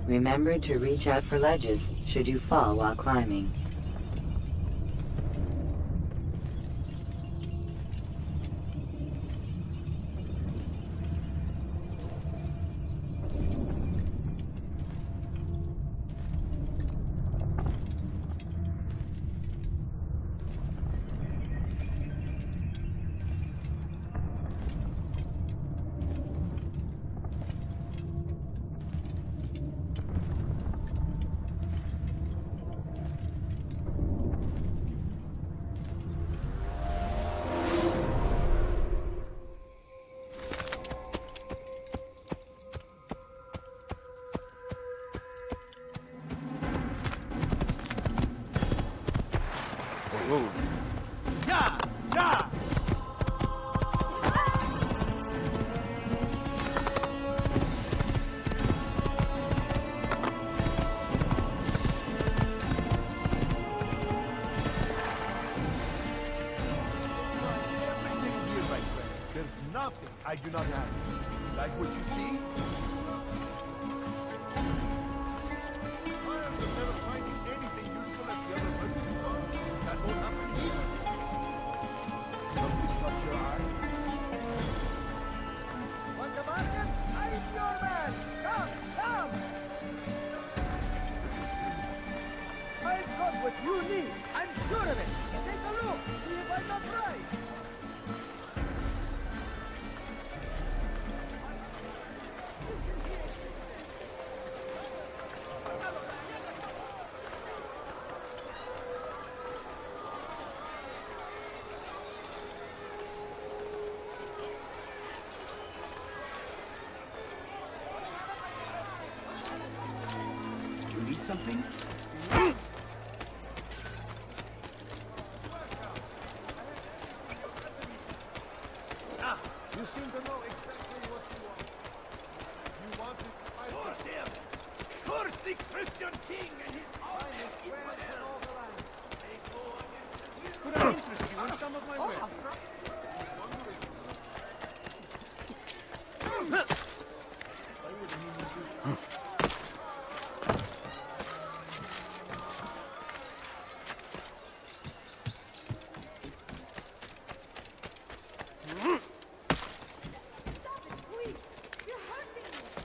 Remember to reach out for ledges should you fall while climbing. I do not have. Like what you see? I am never finding anything useful at the other merchant store. That won't happen here. Don't disrupt your eye. Want the bargain? I'm your man! Come, come! I've got what you need. I'm sure of it. Take a look. See if I'm not right. Need something? You seem to know exactly what you want. You want to fight Curse him! Curse the Christian king and his army! Could I interest you in some of my wares?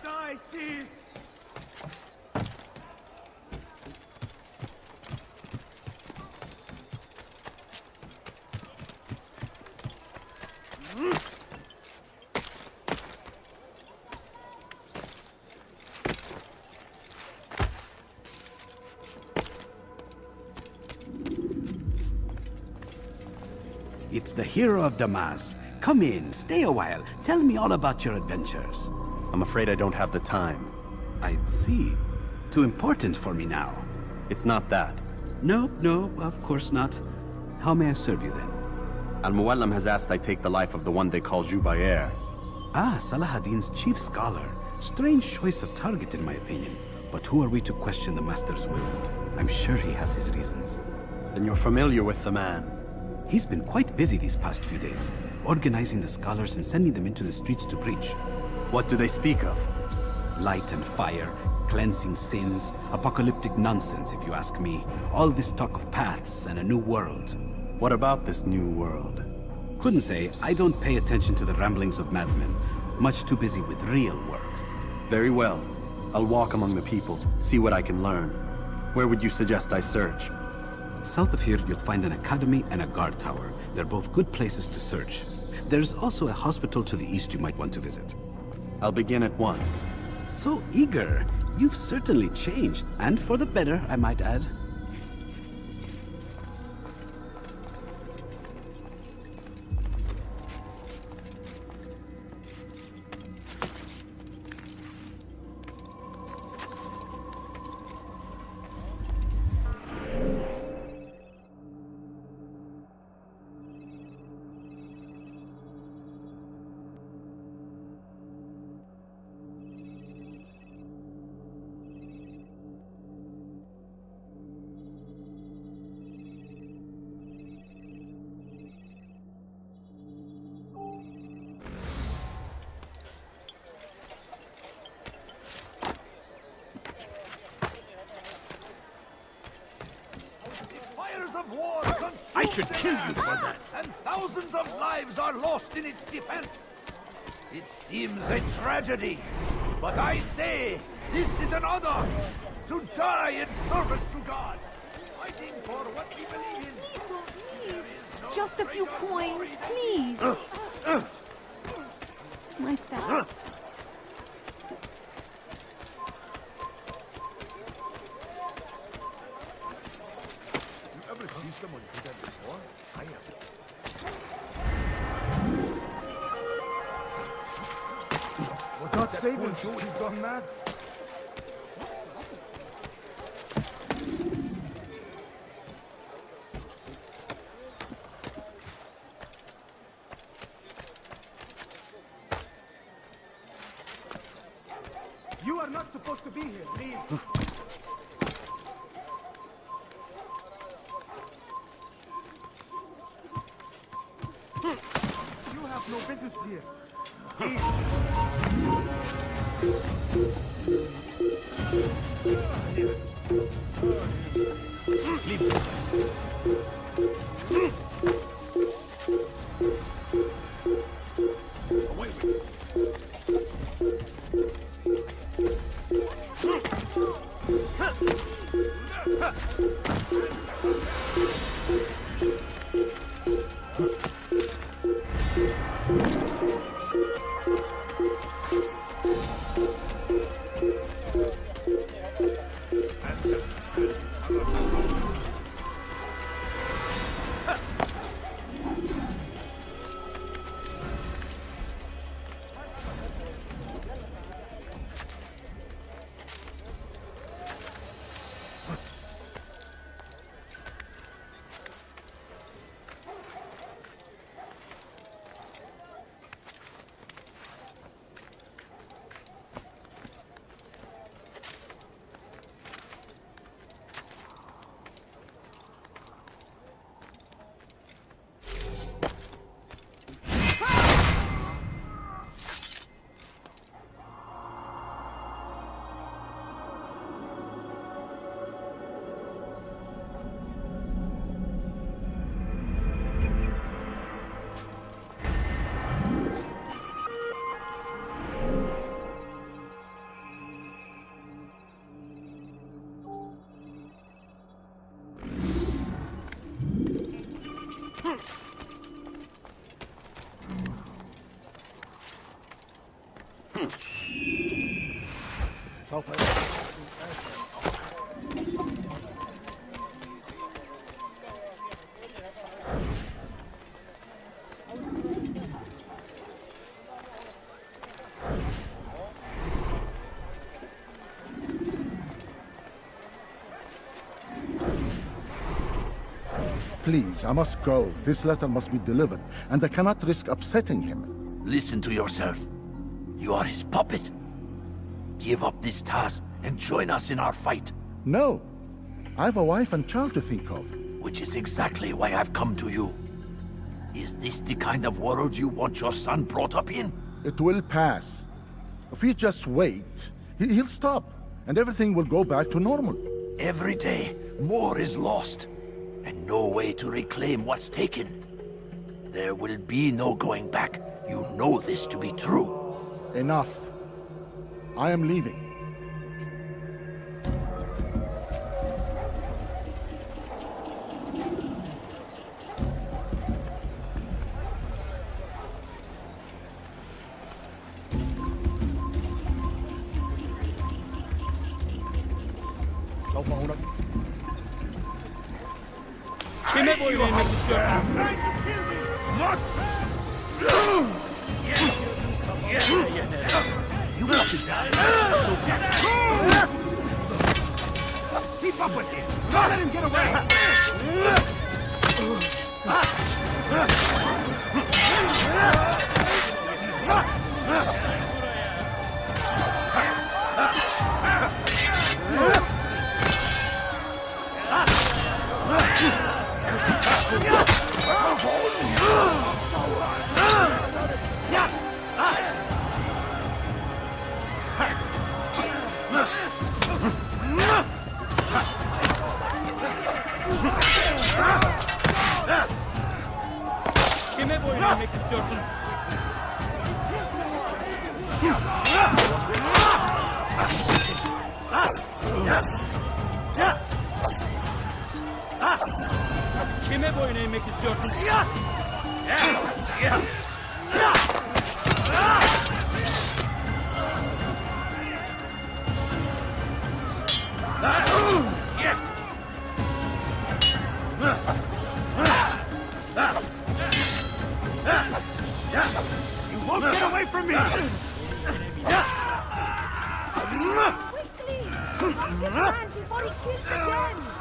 Die, thief! It's the hero of Damas. Come in, stay a while. Tell me all about your adventures. I'm afraid I don't have the time. I see. Too important for me now. It's not that. No, of course not. How may I serve you then? Al-Muallim has asked I take the life of the one they call Jubayr. Ah, Salahuddin's chief scholar. Strange choice of target in my opinion. But who are we to question the Master's will? I'm sure he has his reasons. Then you're familiar with the man. He's been quite busy these past few days, organizing the scholars and sending them into the streets to preach. What do they speak of? Light and fire, cleansing sins, apocalyptic nonsense if you ask me. All this talk of paths and a new world. What about this new world? Couldn't say. I don't pay attention to the ramblings of madmen. Much too busy with real work. Very well. I'll walk among the people, see what I can learn. Where would you suggest I search? South of here, you'll find an academy and a guard tower. They're both good places to search. There's also a hospital to the east you might want to visit. I'll begin at once. So eager. You've certainly changed, and for the better, I might add. I should kill you for that. And thousands of lives are lost in its defense. It seems a tragedy, but I say this is an honor to die in service to God, fighting for what we believe in. Just a few coins, please. My fat. You ever see someone do that before? I have. Without saving, he's gone mad. You are not supposed to be here. Leave. You have no business here. Please, I must go. This letter must be delivered, and I cannot risk upsetting him. Listen to yourself. You are his puppet. Give up this task and join us in our fight. No. I have a wife and child to think of. Which is exactly why I've come to you. Is this the kind of world you want your son brought up in? It will pass. If you just wait, he'll stop, and everything will go back to normal. Every day, more is lost, and no way to reclaim what's taken. There will be no going back. You know this to be true. Enough. I am leaving. Kime boyun eğmek istiyorum? Keep up with him! Don't let him get away! boyun eğmek istiyorsun? Kime boyun eğmek istiyorsun? You won't get away from me! Quickly! Get your hand before he kills again!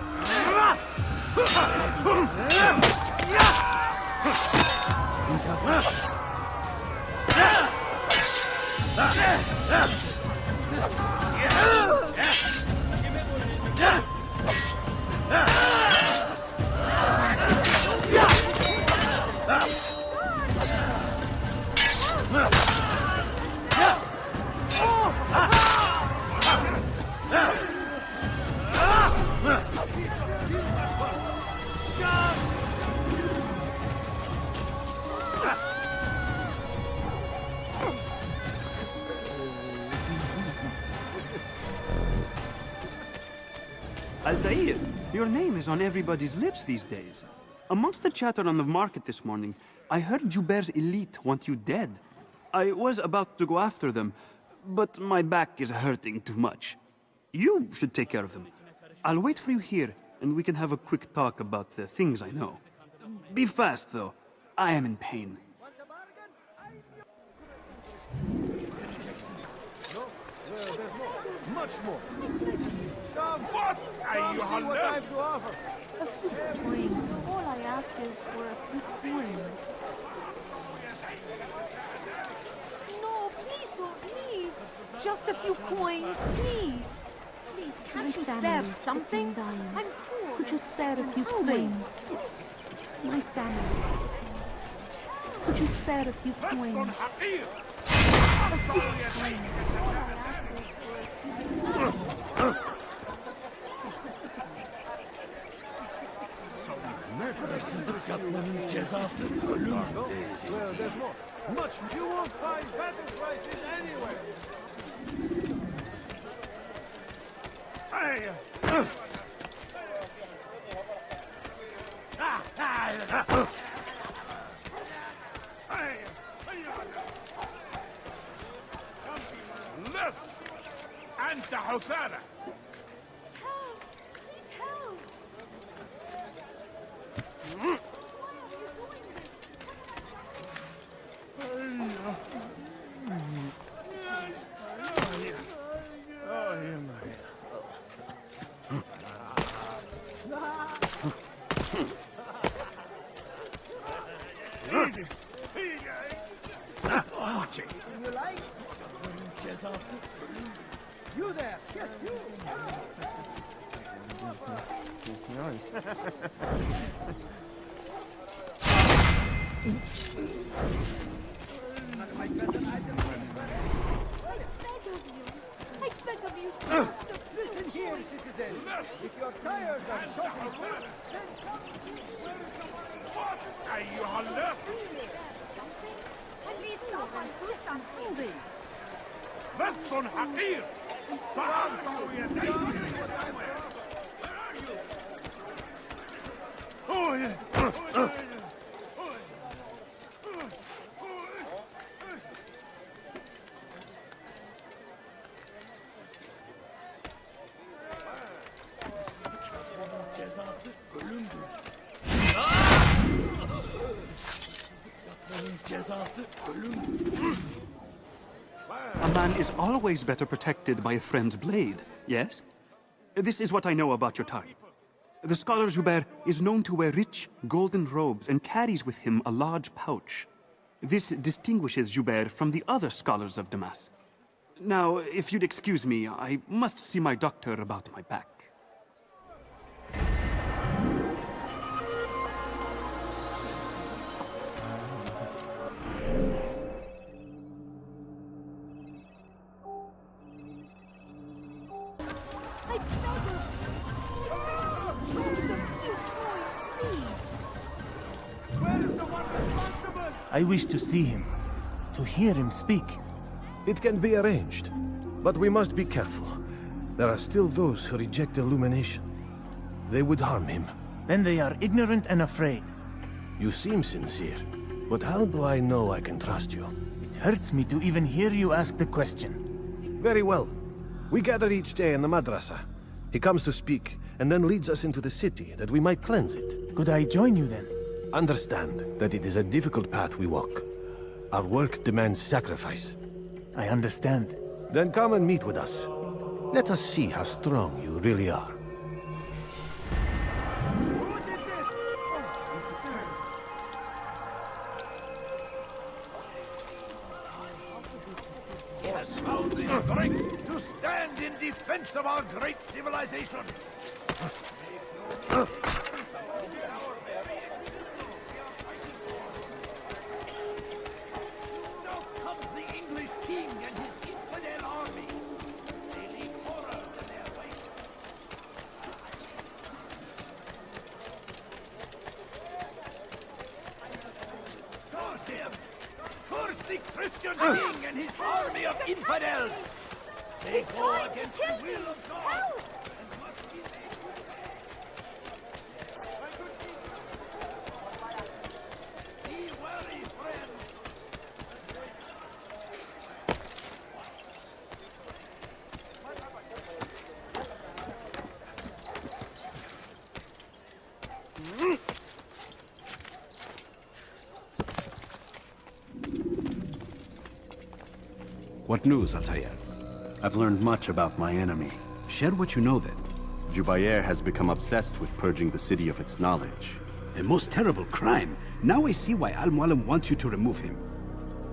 Altair, your name is on everybody's lips these days. Amongst the chatter on the market this morning, I heard Joubert's elite want you dead. I was about to go after them, but my back is hurting too much. You should take care of them. I'll wait for you here, and we can have a quick talk about the things I know. Be fast, though. I am in pain. Much more. What are you See what I have to offer. A few coins. All I ask is for a few coins. No, please don't leave. Just a few coins, please. Please, can't you spare something? I'm poor. Could you spare a few coins? My family. Could you spare a few coins? Well, there's more. Much. You won't find better prices anywhere. Less! أنت حسالة! Help! Help! You there. Yes, you. I beg of you. Listen here, citizen. If you're tired of shopping, أيها اللص! I need someone who's hungry. لص حقير! فأرفع يديك! A man is always better protected by a friend's blade, yes? This is what I know about your target. The scholar Joubert is known to wear rich, golden robes and carries with him a large pouch. This distinguishes Joubert from the other scholars of Damas. Now, if you'd excuse me, I must see my doctor about my back. I beg of you. Just a few coins, please. where is the one responsible? I wish to see him, to hear him speak. It can be arranged, but we must be careful. There are still those who reject illumination. They would harm him. Then they are ignorant and afraid. You seem sincere, but how do I know I can trust you? It hurts me to even hear you ask the question. Very well. We gather each day in the madrasa. He comes to speak, and then leads us into the city, that we might cleanse it. Could I join you then? Understand that it is a difficult path we walk. Our work demands sacrifice. I understand. Then come and meet with us. Let us see how strong you really are. He has found the strength to stand in defense of our great civilization. Now comes the English king and his infidel army. They leave horror in their wake. Curse him! Curse the Christian king and his army of infidels! They go against the will of God and must be made to pay. Be wary, friends! What news, Altair? I've learned much about my enemy. Share what you know then. Jubair has become obsessed with purging the city of its knowledge. A most terrible crime. Now I see why Al-Mualim wants you to remove him.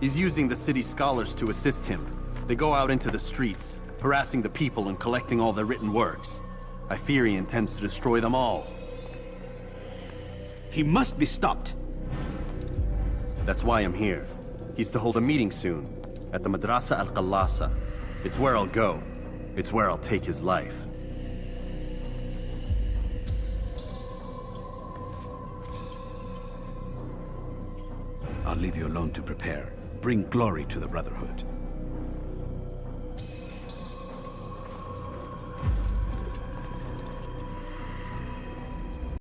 He's using the city scholars to assist him. They go out into the streets, harassing the people and collecting all their written works. I fear he intends to destroy them all. He must be stopped. That's why I'm here. He's to hold a meeting soon, at the Madrasa Al-Qallasa. It's where I'll go. It's where I'll take his life. I'll leave you alone to prepare. Bring glory to the Brotherhood.